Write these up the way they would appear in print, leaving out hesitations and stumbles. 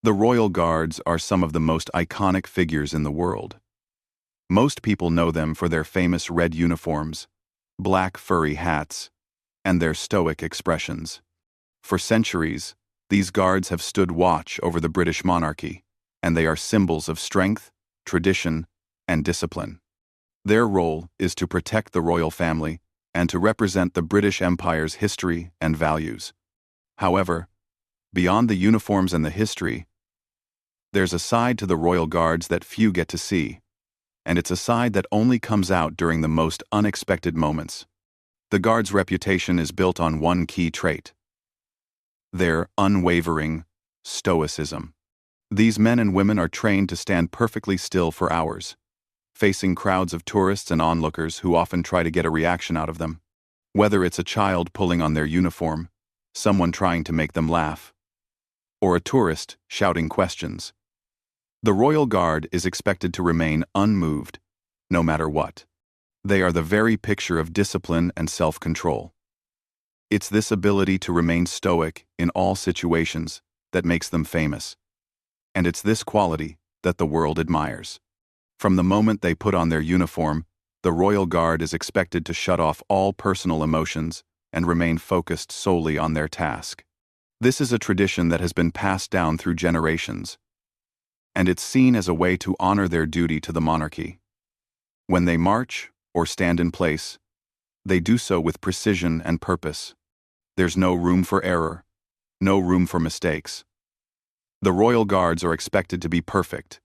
The Royal Guards are some of the most iconic figures in the world. Most people know them for their famous red uniforms, black furry hats, and their stoic expressions. For centuries, these guards have stood watch over the British monarchy, and they are symbols of strength, tradition, and discipline. Their role is to protect the royal family and to represent the British Empire's history and values. However, beyond the uniforms and the history, there's a side to the Royal Guards that few get to see, and it's a side that only comes out during the most unexpected moments. The Guards' reputation is built on one key trait: their unwavering stoicism. These men and women are trained to stand perfectly still for hours, facing crowds of tourists and onlookers who often try to get a reaction out of them. Whether it's a child pulling on their uniform, someone trying to make them laugh, or a tourist shouting questions, the Royal Guard is expected to remain unmoved, no matter what. They are the very picture of discipline and self-control. It's this ability to remain stoic in all situations that makes them famous. And it's this quality that the world admires. From the moment they put on their uniform, the Royal Guard is expected to shut off all personal emotions and remain focused solely on their task. This is a tradition that has been passed down through generations, and it's seen as a way to honor their duty to the monarchy. When they march or stand in place, they do so with precision and purpose. There's no room for error, no room for mistakes. The Royal Guards are expected to be perfect,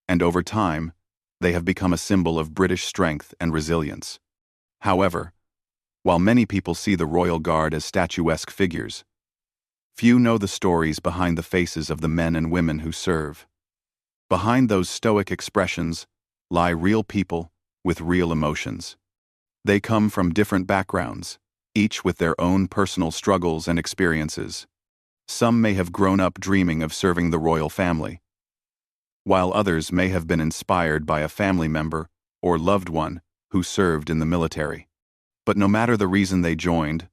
and over time, they have become a symbol of British strength and resilience. However, while many people see the Royal Guard as statuesque figures, few know the stories behind the faces of the men and women who serve. Behind those stoic expressions lie real people with real emotions. They come from different backgrounds, each with their own personal struggles and experiences. Some may have grown up dreaming of serving the royal family, while others may have been inspired by a family member or loved one who served in the military. But no matter the reason they joined,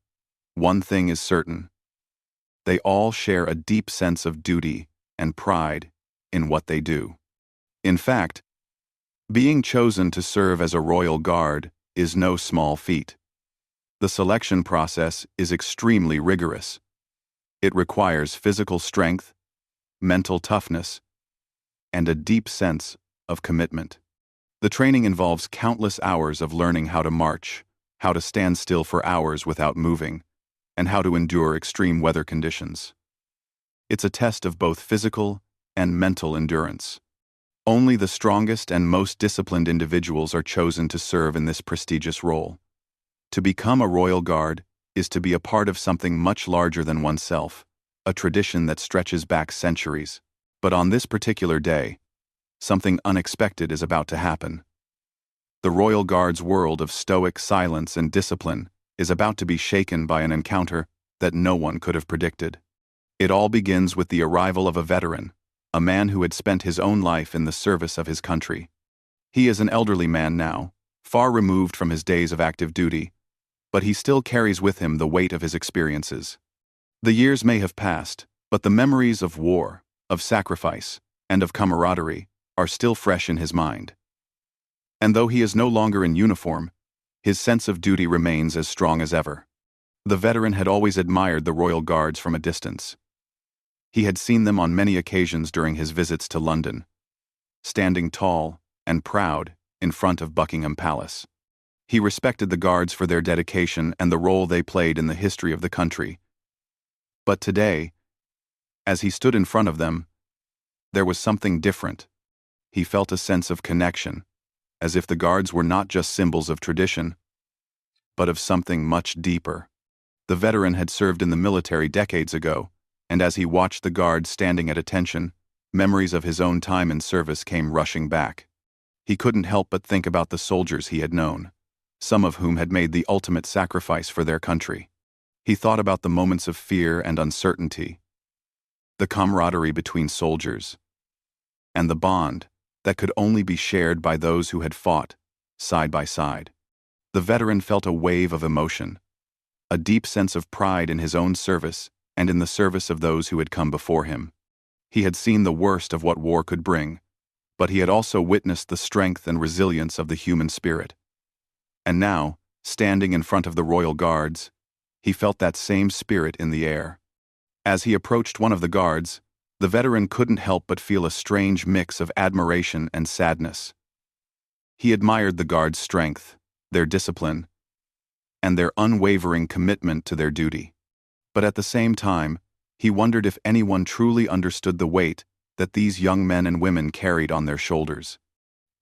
one thing is certain: they all share a deep sense of duty and pride in what they do. In fact, being chosen to serve as a Royal Guard is no small feat. The selection process is extremely rigorous. It requires physical strength, mental toughness, and a deep sense of commitment. The training involves countless hours of learning how to march, how to stand still for hours without moving, and how to endure extreme weather conditions. It's a test of both physical and mental endurance. Only the strongest and most disciplined individuals are chosen to serve in this prestigious role. To become a Royal Guard is to be a part of something much larger than oneself, a tradition that stretches back centuries. But on this particular day, something unexpected is about to happen. The Royal Guard's world of stoic silence and discipline is about to be shaken by an encounter that no one could have predicted. It all begins with the arrival of a veteran, a man who had spent his own life in the service of his country. He is an elderly man now, far removed from his days of active duty, but he still carries with him the weight of his experiences. The years may have passed, but the memories of war, of sacrifice, and of camaraderie are still fresh in his mind. And though he is no longer in uniform, his sense of duty remains as strong as ever. The veteran had always admired the Royal Guards from a distance. He had seen them on many occasions during his visits to London, standing tall and proud in front of Buckingham Palace. He respected the Guards for their dedication and the role they played in the history of the country. But today, as he stood in front of them, there was something different. He felt a sense of connection, as if the Guards were not just symbols of tradition, but of something much deeper. The veteran had served in the military decades ago, and as he watched the Guards standing at attention, memories of his own time in service came rushing back. He couldn't help but think about the soldiers he had known, some of whom had made the ultimate sacrifice for their country. He thought about the moments of fear and uncertainty, the camaraderie between soldiers, and the bond that could only be shared by those who had fought side by side. The veteran felt a wave of emotion, a deep sense of pride in his own service and in the service of those who had come before him. He had seen the worst of what war could bring, but he had also witnessed the strength and resilience of the human spirit. And now, standing in front of the royal guards, he felt that same spirit in the air. As he approached one of the guards, the veteran couldn't help but feel a strange mix of admiration and sadness. He admired the guards' strength, their discipline, and their unwavering commitment to their duty. But at the same time, he wondered if anyone truly understood the weight that these young men and women carried on their shoulders.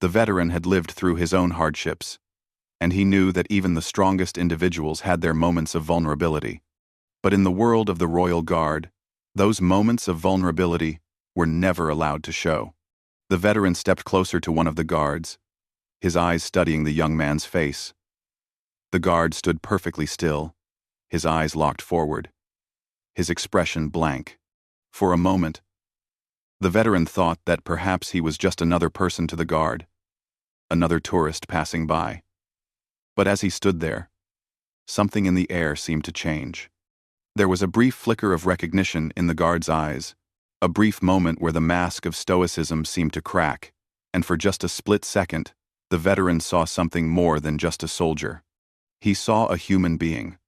The veteran had lived through his own hardships, and he knew that even the strongest individuals had their moments of vulnerability. But in the world of the Royal Guard, those moments of vulnerability were never allowed to show. The veteran stepped closer to one of the guards, his eyes studying the young man's face. The guard stood perfectly still, his eyes locked forward, his expression blank. For a moment, the veteran thought that perhaps he was just another person to the guard, another tourist passing by. But as he stood there, something in the air seemed to change. There was a brief flicker of recognition in the guard's eyes, a brief moment where the mask of stoicism seemed to crack, and for just a split second, the veteran saw something more than just a soldier. He saw a human being.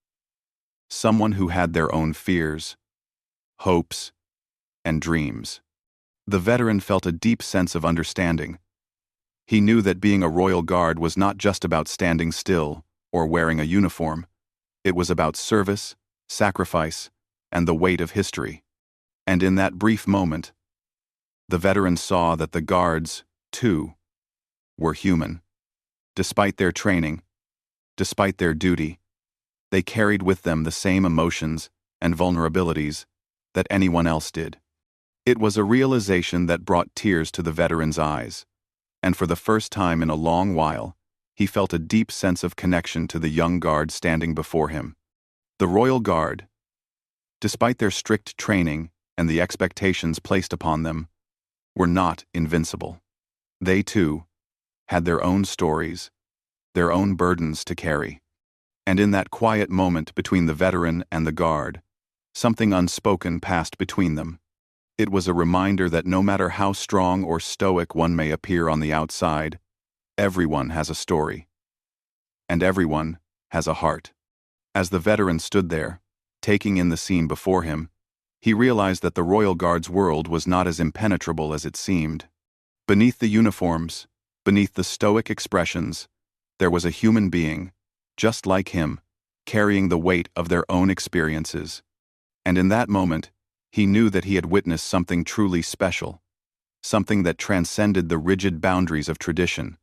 Someone who had their own fears, hopes, and dreams. The veteran felt a deep sense of understanding. He knew that being a royal guard was not just about standing still or wearing a uniform. It was about service, sacrifice, and the weight of history. And in that brief moment, the veteran saw that the guards, too, were human. Despite their training, despite their duty, they carried with them the same emotions and vulnerabilities that anyone else did. It was a realization that brought tears to the veteran's eyes, and for the first time in a long while, he felt a deep sense of connection to the young guard standing before him. The Royal Guard, despite their strict training and the expectations placed upon them, were not invincible. They, too, had their own stories, their own burdens to carry. And in that quiet moment between the veteran and the guard, something unspoken passed between them. It was a reminder that no matter how strong or stoic one may appear on the outside, everyone has a story. And everyone has a heart. As the veteran stood there, taking in the scene before him, he realized that the Royal Guard's world was not as impenetrable as it seemed. Beneath the uniforms, beneath the stoic expressions, there was a human being, just like him, carrying the weight of their own experiences. And in that moment, he knew that he had witnessed something truly special, something that transcended the rigid boundaries of tradition.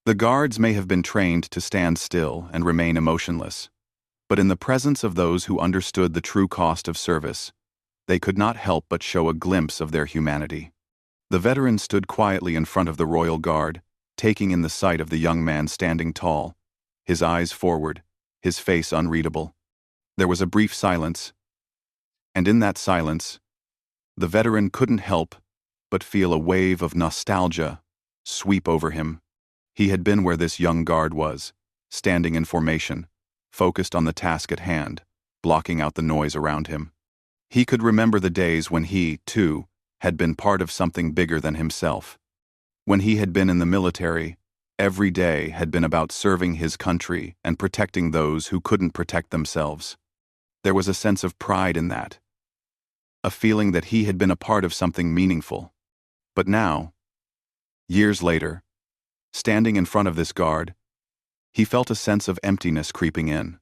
The guards may have been trained to stand still and remain emotionless, but in the presence of those who understood the true cost of service, they could not help but show a glimpse of their humanity. The veteran stood quietly in front of the Royal Guard, taking in the sight of the young man standing tall, his eyes forward, his face unreadable. There was a brief silence, and in that silence, the veteran couldn't help but feel a wave of nostalgia sweep over him. He had been where this young guard was, standing in formation, focused on the task at hand, blocking out the noise around him. He could remember the days when he, too, had been part of something bigger than himself. When he had been in the military, every day had been about serving his country and protecting those who couldn't protect themselves. There was a sense of pride in that, a feeling that he had been a part of something meaningful. But now, years later, standing in front of this guard, he felt a sense of emptiness creeping in.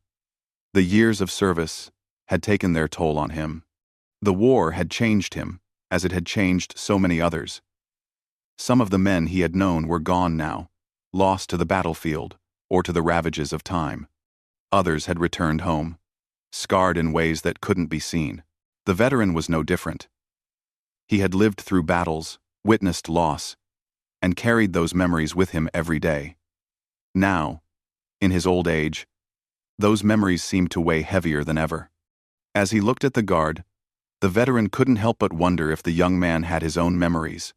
The years of service had taken their toll on him. The war had changed him, as it had changed so many others. Some of the men he had known were gone now, lost to the battlefield or to the ravages of time. Others had returned home, scarred in ways that couldn't be seen. The veteran was no different. He had lived through battles, witnessed loss, and carried those memories with him every day. Now, in his old age, those memories seemed to weigh heavier than ever. As he looked at the guard, the veteran couldn't help but wonder if the young man had his own memories,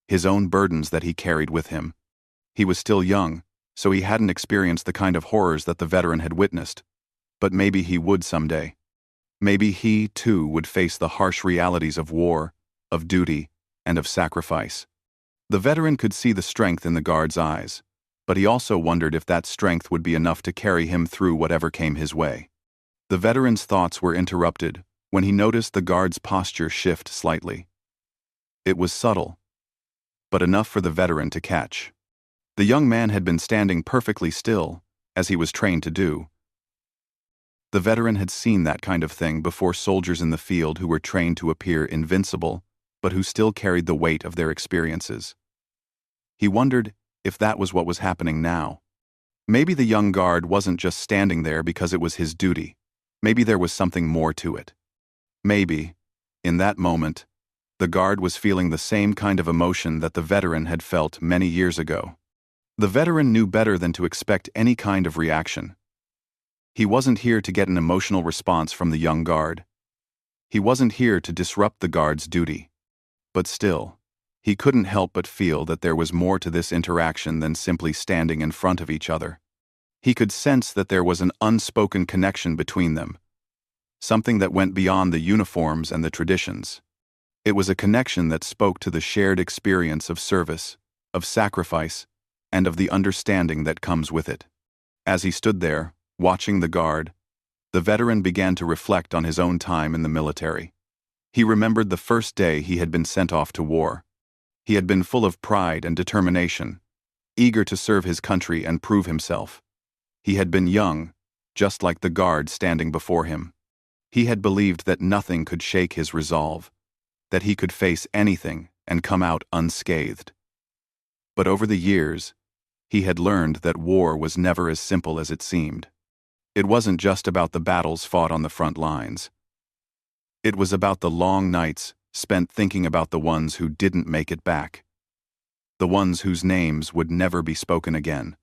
his own burdens that he carried with him. He was still young, so he hadn't experienced the kind of horrors that the veteran had witnessed. But maybe he would someday. Maybe he, too, would face the harsh realities of war, of duty, and of sacrifice. The veteran could see the strength in the guard's eyes, but he also wondered if that strength would be enough to carry him through whatever came his way. The veteran's thoughts were interrupted when he noticed the guard's posture shift slightly. It was subtle, but enough for the veteran to catch. The young man had been standing perfectly still, as he was trained to do. The veteran had seen that kind of thing before soldiers in the field who were trained to appear invincible, but who still carried the weight of their experiences. He wondered if that was what was happening now. Maybe the young guard wasn't just standing there because it was his duty. Maybe there was something more to it. Maybe, in that moment, the guard was feeling the same kind of emotion that the veteran had felt many years ago. The veteran knew better than to expect any kind of reaction. He wasn't here to get an emotional response from the young guard. He wasn't here to disrupt the guard's duty. But still, he couldn't help but feel that there was more to this interaction than simply standing in front of each other. He could sense that there was an unspoken connection between them, something that went beyond the uniforms and the traditions. It was a connection that spoke to the shared experience of service, of sacrifice, and of the understanding that comes with it. As he stood there, watching the guard, the veteran began to reflect on his own time in the military. He remembered the first day he had been sent off to war. He had been full of pride and determination, eager to serve his country and prove himself. He had been young, just like the guard standing before him. He had believed that nothing could shake his resolve, that he could face anything and come out unscathed. But over the years, he had learned that war was never as simple as it seemed. It wasn't just about the battles fought on the front lines. It was about the long nights spent thinking about the ones who didn't make it back, the ones whose names would never be spoken again.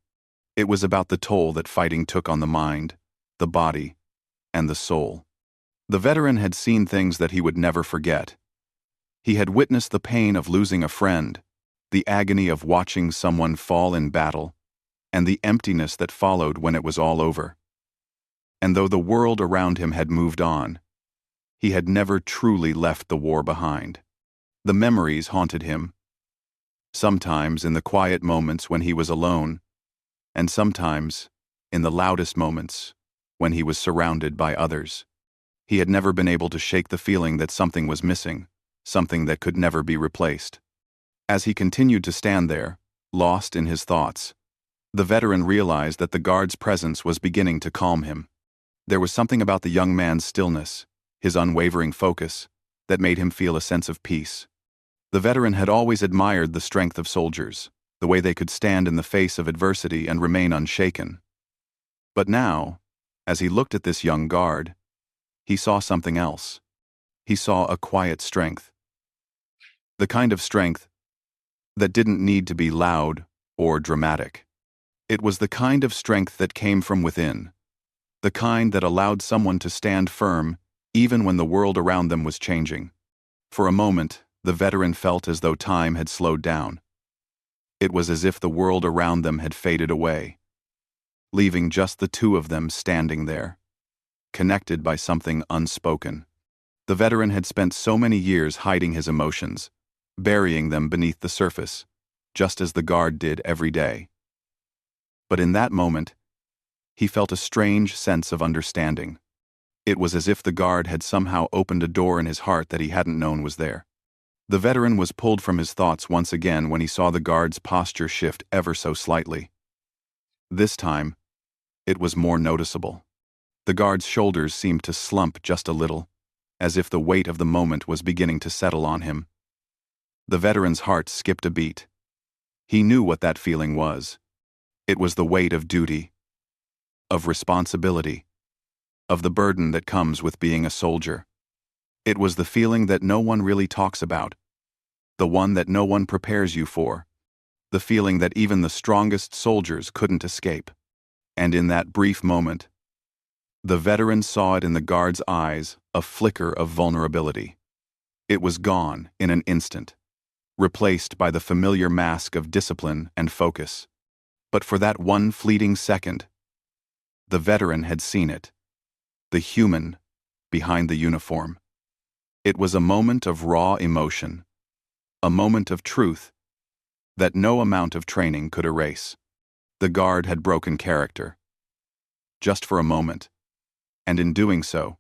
It was about the toll that fighting took on the mind, the body, and the soul. The veteran had seen things that he would never forget. He had witnessed the pain of losing a friend, the agony of watching someone fall in battle, and the emptiness that followed when it was all over. And though the world around him had moved on, he had never truly left the war behind. The memories haunted him, sometimes in the quiet moments when he was alone, and sometimes in the loudest moments when he was surrounded by others. He had never been able to shake the feeling that something was missing, something that could never be replaced. As he continued to stand there, lost in his thoughts, the veteran realized that the guard's presence was beginning to calm him. There was something about the young man's stillness, his unwavering focus, that made him feel a sense of peace. The veteran had always admired the strength of soldiers, the way they could stand in the face of adversity and remain unshaken. But now, as he looked at this young guard, he saw something else. He saw a quiet strength. The kind of strength that didn't need to be loud or dramatic. It was the kind of strength that came from within, the kind that allowed someone to stand firm even when the world around them was changing. For a moment, the veteran felt as though time had slowed down. It was as if the world around them had faded away, leaving just the two of them standing there, connected by something unspoken. The veteran had spent so many years hiding his emotions, burying them beneath the surface, just as the guard did every day. But in that moment, he felt a strange sense of understanding. It was as if the guard had somehow opened a door in his heart that he hadn't known was there. The veteran was pulled from his thoughts once again when he saw the guard's posture shift ever so slightly. This time, it was more noticeable. The guard's shoulders seemed to slump just a little, as if the weight of the moment was beginning to settle on him. The veteran's heart skipped a beat. He knew what that feeling was. It was the weight of duty, of responsibility, of the burden that comes with being a soldier. It was the feeling that no one really talks about, the one that no one prepares you for, the feeling that even the strongest soldiers couldn't escape. And in that brief moment, the veteran saw it in the guard's eyes, a flicker of vulnerability. It was gone in an instant, replaced by the familiar mask of discipline and focus. But for that one fleeting second, the veteran had seen it, the human behind the uniform. It was a moment of raw emotion, A moment of truth that no amount of training could erase. The guard had broken character. Just for a moment. And in doing so,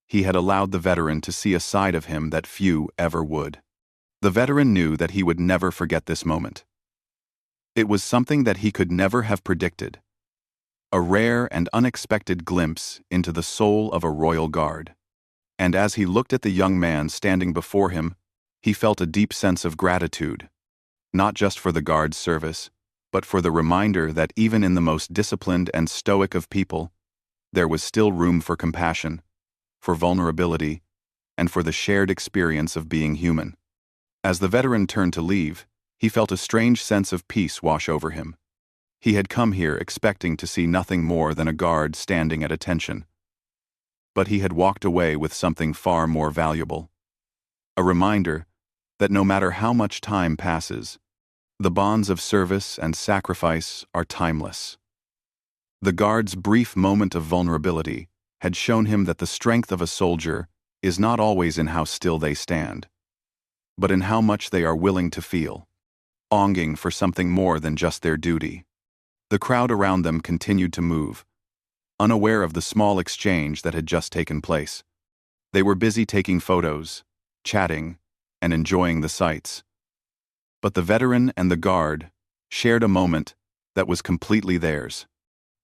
he had allowed the veteran to see a side of him that few ever would. The veteran knew that he would never forget this moment. It was something that he could never have predicted. A rare and unexpected glimpse into the soul of a royal guard. And as he looked at the young man standing before him, he felt a deep sense of gratitude, not just for the guard's service, but for the reminder that even in the most disciplined and stoic of people, there was still room for compassion, for vulnerability, and for the shared experience of being human. As the veteran turned to leave, he felt a strange sense of peace wash over him. He had come here expecting to see nothing more than a guard standing at attention. But he had walked away with something far more valuable. A reminder that no matter how much time passes, the bonds of service and sacrifice are timeless. The guard's brief moment of vulnerability had shown him that the strength of a soldier is not always in how still they stand, but in how much they are willing to feel, longing for something more than just their duty. The crowd around them continued to move, unaware of the small exchange that had just taken place. They were busy taking photos, chatting, and enjoying the sights. But the veteran and the guard shared a moment that was completely theirs.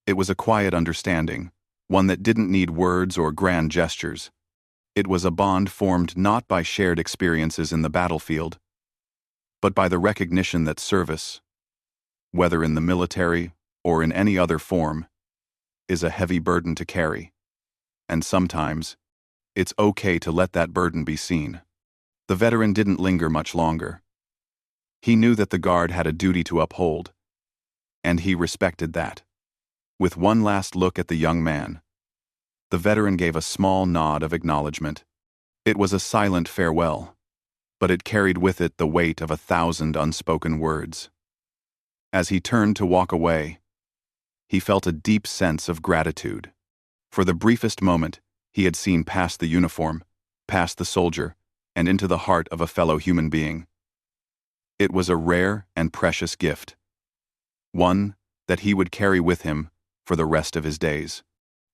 It was a quiet understanding, one that didn't need words or grand gestures. It was a bond formed not by shared experiences in the battlefield, but by the recognition that service, whether in the military or in any other form, is a heavy burden to carry. And sometimes, it's okay to let that burden be seen. The veteran didn't linger much longer. He knew that the guard had a duty to uphold, and he respected that. With one last look at the young man, the veteran gave a small nod of acknowledgement. It was a silent farewell, but it carried with it the weight of 1,000 unspoken words. As he turned to walk away, he felt a deep sense of gratitude. For the briefest moment, he had seen past the uniform, past the soldier, and into the heart of a fellow human being. It was a rare and precious gift, one that he would carry with him for the rest of his days.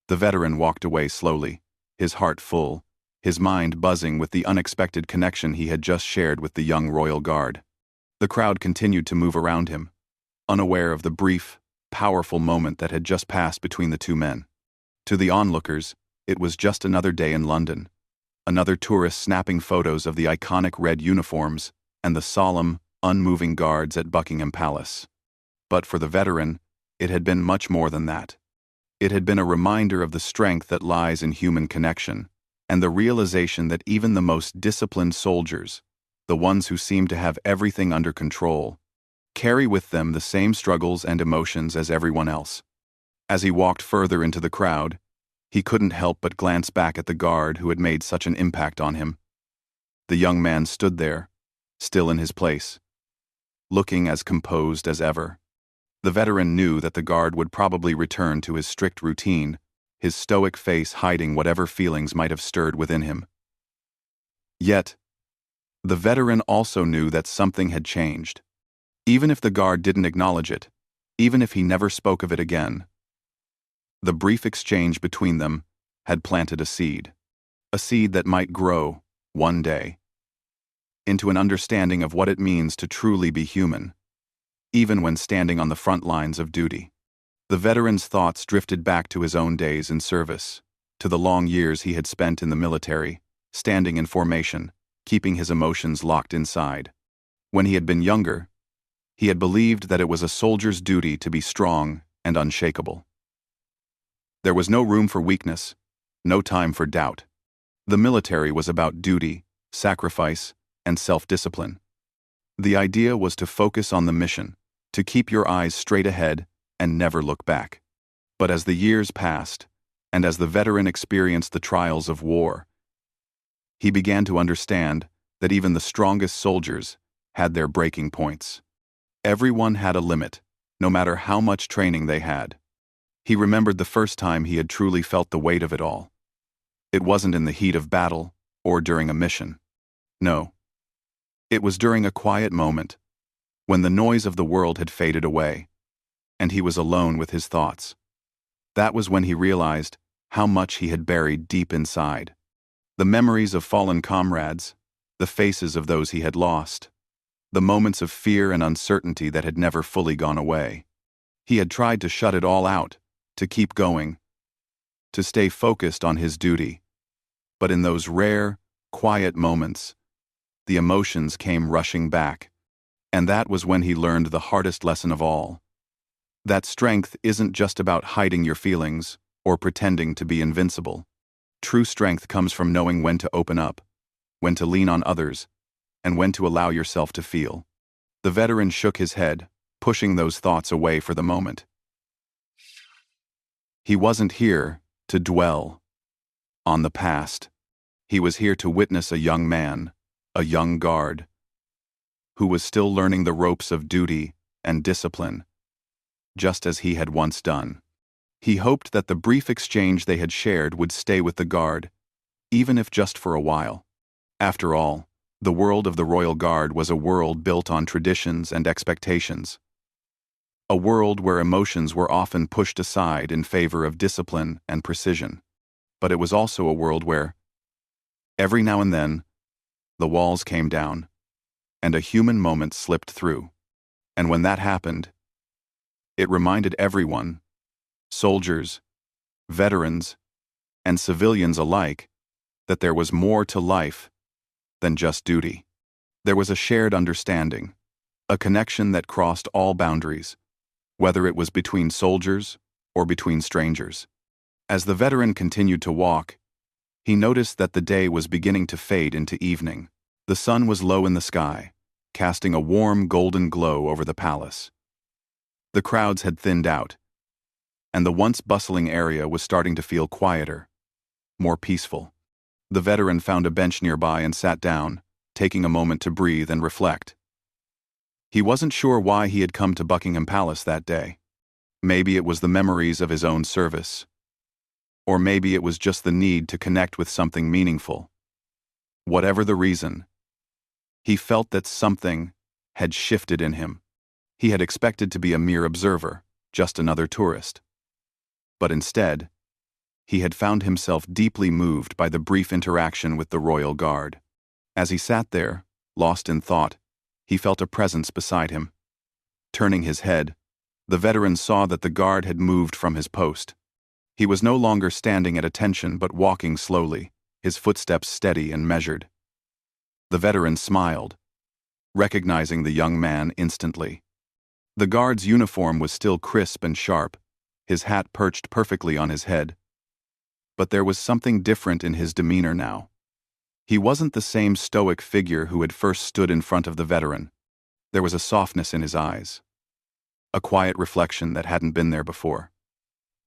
The veteran walked away slowly, his heart full, his mind buzzing with the unexpected connection he had just shared with the young royal guard. The crowd continued to move around him, unaware of the brief, powerful moment that had just passed between the two men. To the onlookers, it was just another day in London, another tourist snapping photos of the iconic red uniforms and the solemn, unmoving guards at Buckingham Palace. But for the veteran, it had been much more than that. It had been a reminder of the strength that lies in human connection, and the realization that even the most disciplined soldiers, the ones who seem to have everything under control, carry with them the same struggles and emotions as everyone else. As he walked further into the crowd, he couldn't help but glance back at the guard who had made such an impact on him. The young man stood there, still in his place, looking as composed as ever. The veteran knew that the guard would probably return to his strict routine, his stoic face hiding whatever feelings might have stirred within him. Yet, the veteran also knew that something had changed. Even if the guard didn't acknowledge it, even if he never spoke of it again, the brief exchange between them had planted a seed that might grow, one day, into an understanding of what it means to truly be human, even when standing on the front lines of duty. The veteran's thoughts drifted back to his own days in service, to the long years he had spent in the military, standing in formation, keeping his emotions locked inside. When he had been younger, he had believed that it was a soldier's duty to be strong and unshakable. There was no room for weakness, no time for doubt. The military was about duty, sacrifice, and self-discipline. The idea was to focus on the mission, to keep your eyes straight ahead and never look back. But as the years passed, and as the veteran experienced the trials of war, he began to understand that even the strongest soldiers had their breaking points. Everyone had a limit, no matter how much training they had. He remembered the first time he had truly felt the weight of it all. It wasn't in the heat of battle or during a mission. No. It was during a quiet moment, when the noise of the world had faded away, and he was alone with his thoughts. That was when he realized how much he had buried deep inside. The memories of fallen comrades, the faces of those he had lost, the moments of fear and uncertainty that had never fully gone away. He had tried to shut it all out, to keep going, to stay focused on his duty. But in those rare, quiet moments, the emotions came rushing back. And that was when he learned the hardest lesson of all. That strength isn't just about hiding your feelings or pretending to be invincible. True strength comes from knowing when to open up, when to lean on others, and when to allow yourself to feel. The veteran shook his head, pushing those thoughts away for the moment. He wasn't here to dwell on the past. He was here to witness a young man, a young guard, who was still learning the ropes of duty and discipline, just as he had once done. He hoped that the brief exchange they had shared would stay with the guard, even if just for a while. After all, the world of the Royal Guard was a world built on traditions and expectations. A world where emotions were often pushed aside in favor of discipline and precision. But it was also a world where, every now and then, the walls came down, and a human moment slipped through. And when that happened, it reminded everyone, soldiers, veterans, and civilians alike, that there was more to life than just duty. There was a shared understanding, a connection that crossed all boundaries, whether it was between soldiers or between strangers. As the veteran continued to walk, he noticed that the day was beginning to fade into evening. The sun was low in the sky, casting a warm golden glow over the palace. The crowds had thinned out, and the once bustling area was starting to feel quieter, more peaceful. The veteran found a bench nearby and sat down, taking a moment to breathe and reflect. He wasn't sure why he had come to Buckingham Palace that day. Maybe it was the memories of his own service, or maybe it was just the need to connect with something meaningful. Whatever the reason, he felt that something had shifted in him. He had expected to be a mere observer, just another tourist. But instead, he had found himself deeply moved by the brief interaction with the Royal Guard. As he sat there, lost in thought, he felt a presence beside him. Turning his head, the veteran saw that the guard had moved from his post. He was no longer standing at attention but walking slowly, his footsteps steady and measured. The veteran smiled, recognizing the young man instantly. The guard's uniform was still crisp and sharp, his hat perched perfectly on his head. But there was something different in his demeanor now. He wasn't the same stoic figure who had first stood in front of the veteran. There was a softness in his eyes, a quiet reflection that hadn't been there before.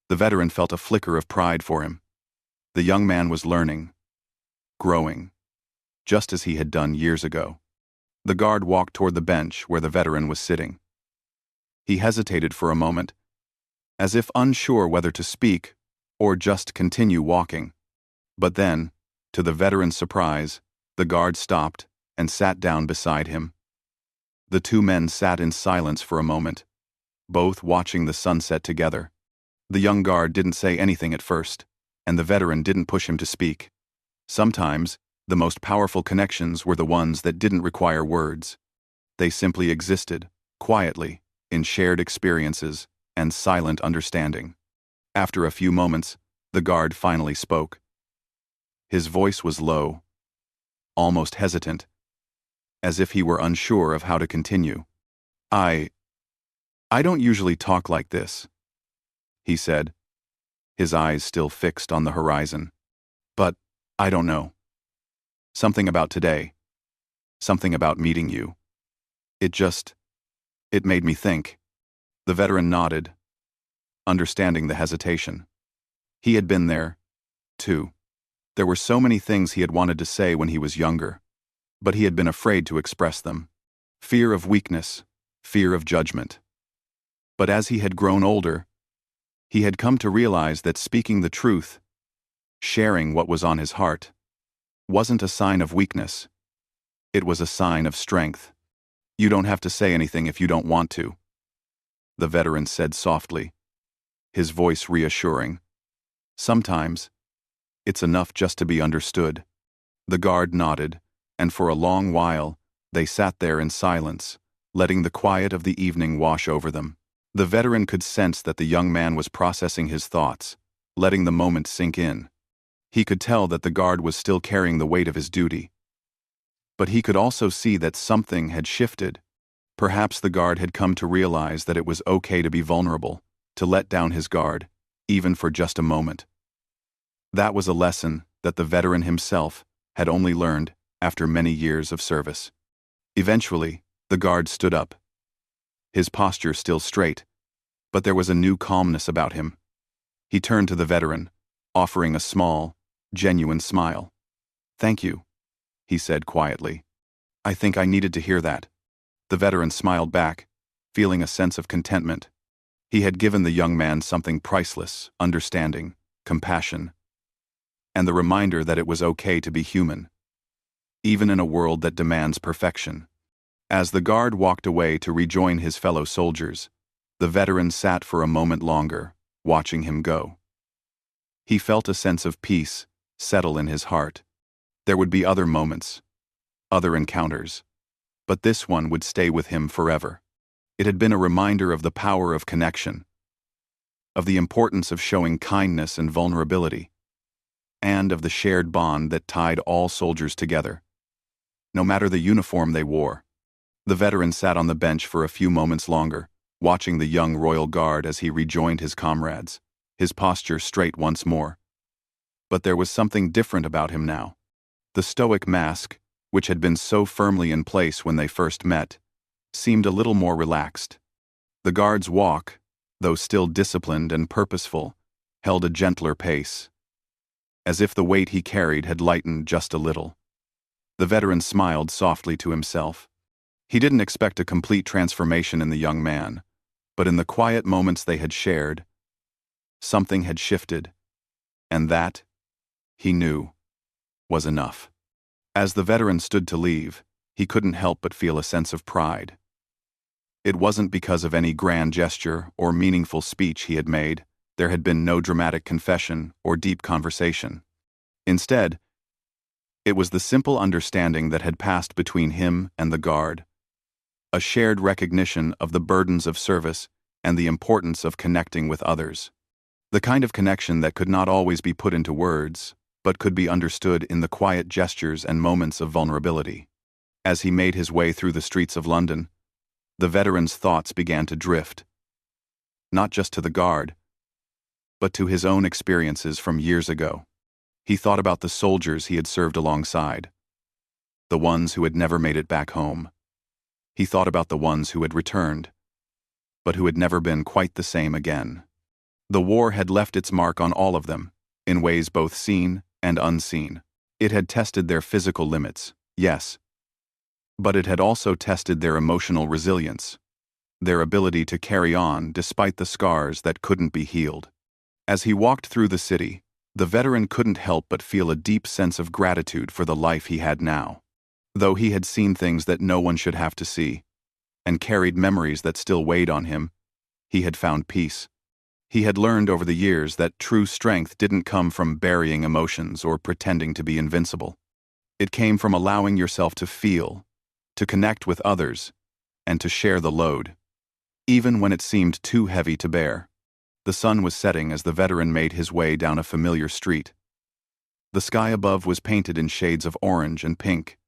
The veteran felt a flicker of pride for him. The young man was learning, growing, just as he had done years ago. The guard walked toward the bench where the veteran was sitting. He hesitated for a moment, as if unsure whether to speak or just continue walking. But then, to the veteran's surprise, the guard stopped and sat down beside him. The two men sat in silence for a moment, both watching the sunset together. The young guard didn't say anything at first, and the veteran didn't push him to speak. Sometimes, the most powerful connections were the ones that didn't require words. They simply existed, quietly, in shared experiences and silent understanding. After a few moments, the guard finally spoke. His voice was low, almost hesitant, as if he were unsure of how to continue. I don't usually talk like this," he said, his eyes still fixed on the horizon. "But, I don't know. Something about today. Something about meeting you. It made me think." The veteran nodded, understanding the hesitation. He had been there, too. There were so many things he had wanted to say when he was younger, but he had been afraid to express them. Fear of weakness, fear of judgment. But as he had grown older, he had come to realize that speaking the truth, sharing what was on his heart, wasn't a sign of weakness. It was a sign of strength. "You don't have to say anything if you don't want to," the veteran said softly, his voice reassuring. "Sometimes, it's enough just to be understood." The guard nodded, and for a long while, they sat there in silence, letting the quiet of the evening wash over them. The veteran could sense that the young man was processing his thoughts, letting the moment sink in. He could tell that the guard was still carrying the weight of his duty. But he could also see that something had shifted. Perhaps the guard had come to realize that it was okay to be vulnerable, to let down his guard, even for just a moment. That was a lesson that the veteran himself had only learned after many years of service. Eventually, the guard stood up, his posture still straight, but there was a new calmness about him. He turned to the veteran, offering a small, genuine smile. "Thank you," he said quietly. "I think I needed to hear that." The veteran smiled back, feeling a sense of contentment. He had given the young man something priceless: understanding, compassion, and the reminder that it was okay to be human, even in a world that demands perfection. As the guard walked away to rejoin his fellow soldiers, the veteran sat for a moment longer, watching him go. He felt a sense of peace settle in his heart. There would be other moments, other encounters, but this one would stay with him forever. It had been a reminder of the power of connection, of the importance of showing kindness and vulnerability, and of the shared bond that tied all soldiers together, no matter the uniform they wore. The veteran sat on the bench for a few moments longer, watching the young royal guard as he rejoined his comrades, his posture straight once more. But there was something different about him now. The stoic mask, which had been so firmly in place when they first met, seemed a little more relaxed. The guard's walk, though still disciplined and purposeful, held a gentler pace, as if the weight he carried had lightened just a little. The veteran smiled softly to himself. He didn't expect a complete transformation in the young man, but in the quiet moments they had shared, something had shifted, and that, he knew, was enough. As the veteran stood to leave, he couldn't help but feel a sense of pride. It wasn't because of any grand gesture or meaningful speech he had made. There had been no dramatic confession or deep conversation. Instead, it was the simple understanding that had passed between him and the guard, a shared recognition of the burdens of service and the importance of connecting with others. The kind of connection that could not always be put into words, but could be understood in the quiet gestures and moments of vulnerability. As he made his way through the streets of London, the veteran's thoughts began to drift, not just to the guard, but to his own experiences from years ago. He thought about the soldiers he had served alongside, the ones who had never made it back home. He thought about the ones who had returned, but who had never been quite the same again. The war had left its mark on all of them, in ways both seen and unseen. It had tested their physical limits, yes, but it had also tested their emotional resilience, their ability to carry on despite the scars that couldn't be healed. As he walked through the city, the veteran couldn't help but feel a deep sense of gratitude for the life he had now. Though he had seen things that no one should have to see, and carried memories that still weighed on him, he had found peace. He had learned over the years that true strength didn't come from burying emotions or pretending to be invincible. It came from allowing yourself to feel, to connect with others, and to share the load, even when it seemed too heavy to bear. The sun was setting as the veteran made his way down a familiar street. The sky above was painted in shades of orange and pink,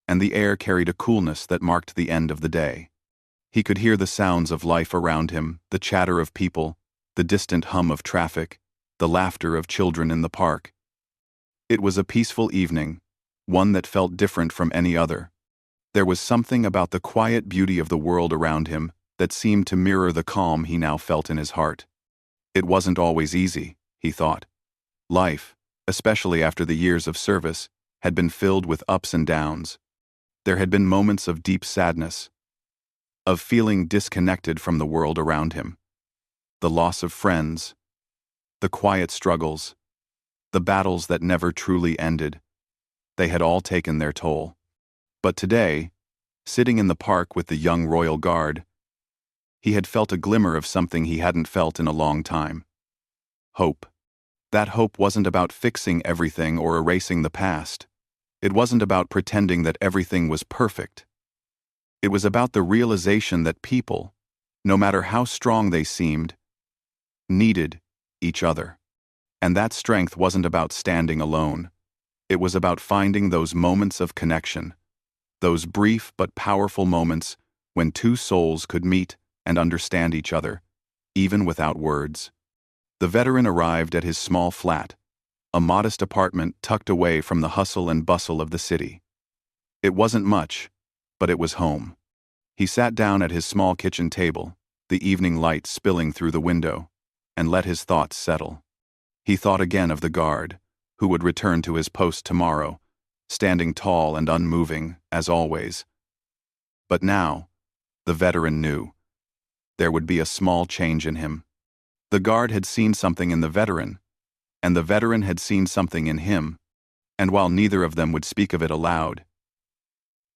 and the air carried a coolness that marked the end of the day. He could hear the sounds of life around him, the chatter of people, the distant hum of traffic, the laughter of children in the park. It was a peaceful evening, one that felt different from any other. There was something about the quiet beauty of the world around him that seemed to mirror the calm he now felt in his heart. It wasn't always easy, he thought. Life, especially after the years of service, had been filled with ups and downs. There had been moments of deep sadness, of feeling disconnected from the world around him. The loss of friends, the quiet struggles, the battles that never truly ended, they had all taken their toll. But today, sitting in the park with the young royal guard, he had felt a glimmer of something he hadn't felt in a long time. Hope. That hope wasn't about fixing everything or erasing the past. It wasn't about pretending that everything was perfect. It was about the realization that people, no matter how strong they seemed, needed each other. And that strength wasn't about standing alone. It was about finding those moments of connection, those brief but powerful moments when two souls could meet and understand each other, even without words. The veteran arrived at his small flat, a modest apartment tucked away from the hustle and bustle of the city. It wasn't much, but it was home. He sat down at his small kitchen table, the evening light spilling through the window, and let his thoughts settle. He thought again of the guard, who would return to his post tomorrow, standing tall and unmoving, as always. But now, the veteran knew. There would be a small change in him. The guard had seen something in the veteran, and the veteran had seen something in him, and while neither of them would speak of it aloud,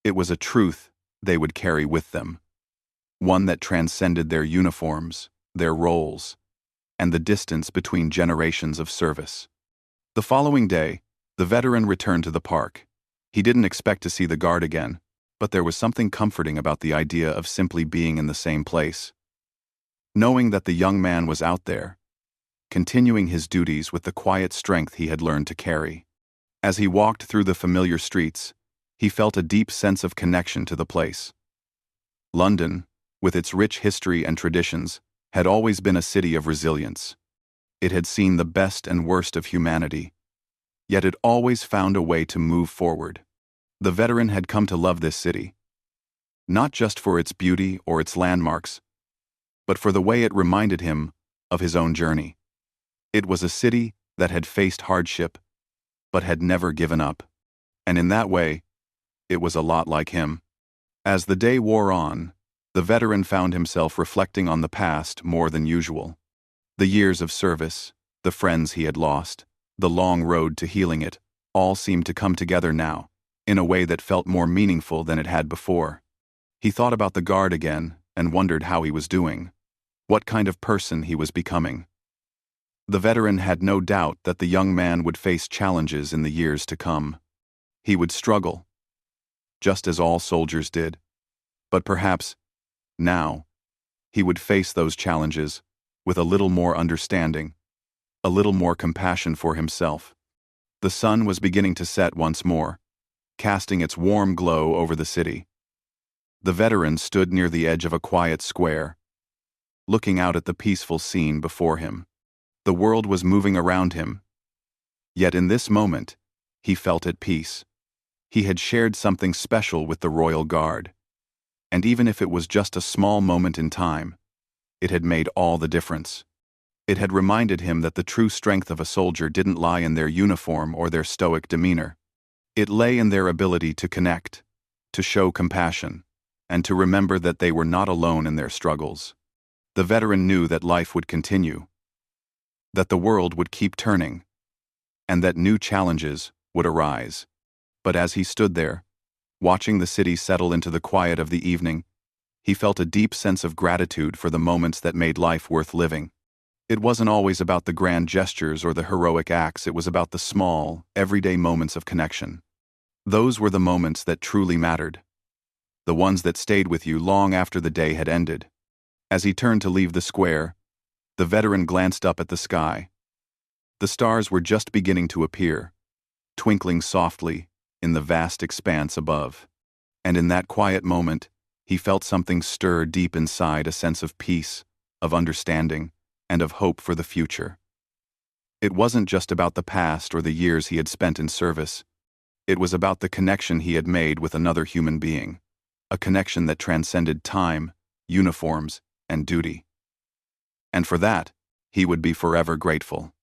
it was a truth they would carry with them, one that transcended their uniforms, their roles, and the distance between generations of service. The following day, the veteran returned to the park. He didn't expect to see the guard again, but there was something comforting about the idea of simply being in the same place. Knowing that the young man was out there, continuing his duties with the quiet strength he had learned to carry. As he walked through the familiar streets, he felt a deep sense of connection to the place. London, with its rich history and traditions, had always been a city of resilience. It had seen the best and worst of humanity, yet it always found a way to move forward. The veteran had come to love this city, not just for its beauty or its landmarks, but for the way it reminded him of his own journey. It was a city that had faced hardship, but had never given up. And in that way, it was a lot like him. As the day wore on, the veteran found himself reflecting on the past more than usual. The years of service, the friends he had lost, the long road to healing it, all seemed to come together now, in a way that felt more meaningful than it had before. He thought about the guard again and wondered how he was doing, what kind of person he was becoming. The veteran had no doubt that the young man would face challenges in the years to come. He would struggle, just as all soldiers did. But perhaps, now, he would face those challenges with a little more understanding, a little more compassion for himself. The sun was beginning to set once more, casting its warm glow over the city. The veteran stood near the edge of a quiet square, looking out at the peaceful scene before him. The world was moving around him, yet in this moment, he felt at peace. He had shared something special with the royal guard, and even if it was just a small moment in time, it had made all the difference. It had reminded him that the true strength of a soldier didn't lie in their uniform or their stoic demeanor. It lay in their ability to connect, to show compassion, and to remember that they were not alone in their struggles. The veteran knew that life would continue, that the world would keep turning, and that new challenges would arise. But as he stood there, watching the city settle into the quiet of the evening, he felt a deep sense of gratitude for the moments that made life worth living. It wasn't always about the grand gestures or the heroic acts, it was about the small, everyday moments of connection. Those were the moments that truly mattered, the ones that stayed with you long after the day had ended. As he turned to leave the square, the veteran glanced up at the sky. The stars were just beginning to appear, twinkling softly in the vast expanse above. And in that quiet moment, he felt something stir deep inside, a sense of peace, of understanding, and of hope for the future. It wasn't just about the past or the years he had spent in service. It was about the connection he had made with another human being, a connection that transcended time, uniforms, and duty. And for that, he would be forever grateful.